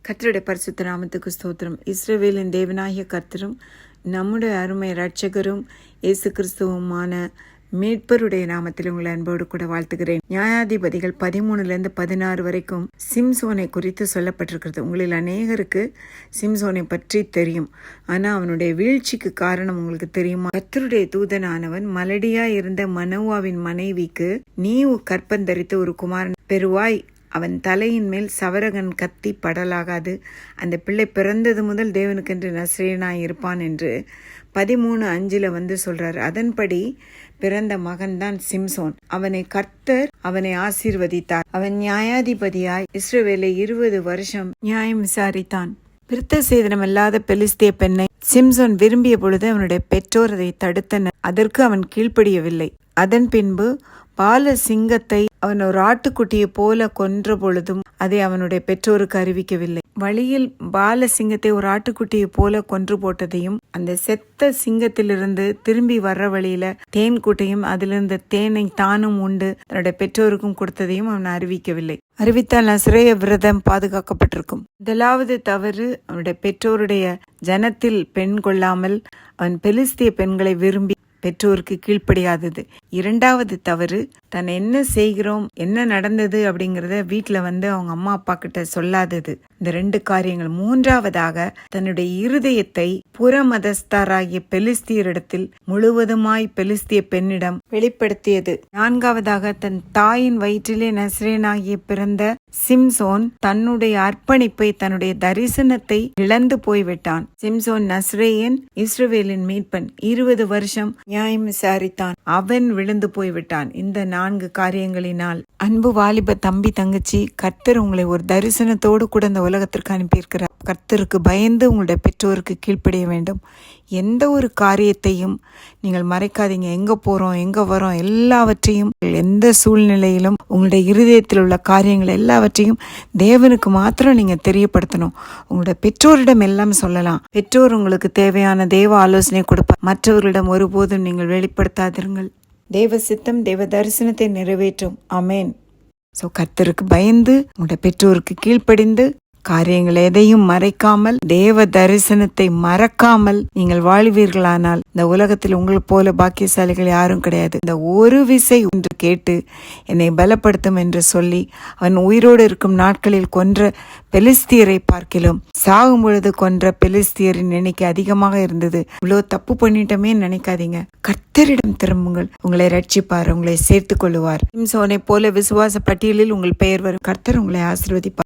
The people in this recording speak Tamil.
கர்த்தருடைய பரிசுத்த நாமத்துக்கு ஸ்தோத்திரம். இஸ்ரவேலின் தேவனாகிய கர்த்தரும் நம்முடைய அருமை இரட்சகரும் இயேசு கிறிஸ்துவுமான மீட்பருடைய நாமத்தில் உங்களை அன்போடு கூட வாழ்த்துகிறேன். நியாயாதிபதிகள் 13-16 வரைக்கும் சிம்சோனை குறித்து சொல்லப்பட்டிருக்கிறது. உங்களில் அநேகருக்கு சிம்சோனை பற்றி தெரியும். ஆனால் அவனுடைய வீழ்ச்சிக்கு காரணம் உங்களுக்கு தெரியுமா? கர்த்தருடைய தூதனானவன் மலடியா இருந்த மனோவாவின் மனைவிக்கு நீ கற்பந்தரித்து ஒரு குமாரன் பெறுவாய், அவன் தலையின் மேல் சவரகன் கத்தி படலாகாது, அந்த பிள்ளை பிறந்தது முதல் தேவனுக்கென்று நசரேயனாய் இருப்பான் என்று 13:5 சொல்றார். அதன்படி பிறந்த மகன்தான் சிம்சோன். கர்த்தர் அவனை ஆசீர்வதித்தார். அவன் நியாயாதிபதியாய் இஸ்ரவேலை 20 வருஷம் நியாயம் விசாரித்தான். விருத்த சேதனமில்லாத பெலிஸ்திய பெண்ணை சிம்சோன் விரும்பிய பொழுது அவனுடைய பெற்றோர் அதை தடுத்தனர். அதற்கு அவன் கீழ்ப்படியவில்லை. அதன் பின்பு பால சிங்கத்தை அவன் ஒரு ஆட்டுக்குட்டியை போல கொன்ற பொழுதும் அதை அவனுடைய பெற்றோருக்கு அறிவிக்கவில்லை. வழியில் பால சிங்கத்தை ஒரு ஆட்டுக்குட்டியை போல கொன்று போட்டதையும், அந்த செத்த சிங்கத்திலிருந்து திரும்பி வர்ற வழியில தேன் கூட்டையும் அதிலிருந்த தேனை தானும் உண்டு தன்னுடைய பெற்றோருக்கும் கொடுத்ததையும் அவன் அறிவிக்கவில்லை. அறிவித்தால் நசரேய விரதம் பாதுகாக்கப்பட்டிருக்கும். முதலாவது தவறு அவனுடைய பெற்றோருடைய ஜனத்தில் பெண் கொள்ளாமல் அவன் பெலிஸ்திய பெண்களை விரும்பி பெற்றோருக்கு கீழ்ப்படியாதது. இரண்டாவது தவறு, தான் என்ன செய்கிறோம், என்ன நடந்தது அப்படிங்கிறத வீட்டில் அவங்க அம்மா அப்பா கிட்ட சொல்லாதது. இந்த 2 காரியங்கள். மூன்றாவதாக, தன்னுடைய இருதயத்தை புறமதஸ்தராகிய பெலிஸ்தியரிடத்தில் முழுவதுமாய் பெலிஸ்திய பெண்ணிடம் வெளிப்படுத்தியது. நான்காவதாக, தன் தாயின் வயிற்றிலே நசரேயனாகிய பிறந்த சிம்சோன் தன்னுடைய அர்ப்பணிப்பை, தன்னுடைய தரிசனத்தை இழந்து போய்விட்டான். சிம்சோன் நசரேயன், இஸ்ரவேலின் மீட்பன், 20 வருஷம் நியாயம் விசாரித்தான். அவன் விழுந்து போய்விட்டான். இந்த 4 காரியங்களினால் அன்பு வாலிப தம்பி தங்கச்சி, கர்த்தர் உங்களை ஒரு தரிசனத்தோடு கூட இந்த உலகத்திற்கு அனுப்பியிருக்கிறார். கர்த்தருக்கு பயந்து உங்களுடைய பெற்றோருக்கு கீழ்ப்படிய வேண்டும். எந்த ஒரு காரியத்தையும் நீங்கள் மறைக்காதீங்க. எங்க போறோம், எங்க வரோம், எல்லாவற்றையும் எந்த சூழ்நிலையிலும் உங்களுடைய இருதயத்தில் உள்ள காரியங்கள் எல்லாவற்றையும் தேவனுக்கு மாத்திரம் நீங்க தெரியப்படுத்தணும். உங்களுடைய பெற்றோரிடம் எல்லாம் சொல்லலாம். பெற்றோர் உங்களுக்கு தேவையான தேவ ஆலோசனை கொடுப்பார். மற்றவர்களிடம் ஒருபோதும் நீங்கள் வெளிப்படுத்தாதிருங்கள். தேவ சித்தம் தேவ தரிசனத்தை நிறைவேற்றும். ஆமேன். கர்த்தருக்கு பயந்து உங்களுடைய பெற்றோருக்கு கீழ்ப்படிந்து காரியங்கள் எதையும் மறைக்காமல் தேவ தரிசனத்தை மறக்காமல் நீங்கள் வாழ்வீர்களானால் இந்த உலகத்தில் உங்களை போல பாக்கியசாலிகள் யாரும் கிடையாது. இந்த ஒரு விசை ஒன்று கேட்டு என்னை பலப்படுத்தும் என்று சொல்லி அவன் உயிரோடு இருக்கும் நாட்களில் கொன்ற பெலிஸ்தியரை பார்க்கிலும் சாகும் பொழுது கொன்ற பெலிஸ்தியரின் எண்ணிக்கை அதிகமாக இருந்தது. இவ்வளோ தப்பு பண்ணிட்டோமே நினைக்காதீங்க. கர்த்தரிடம் திரும்புங்கள். உங்களை ரட்சிப்பார், உங்களை சேர்த்துக் கொள்ளுவார். சிம்சோனை போல விசுவாச பட்டியலில் உங்கள் பெயர் வரும். கர்த்தர் உங்களை ஆசீர்வதிப்பார்.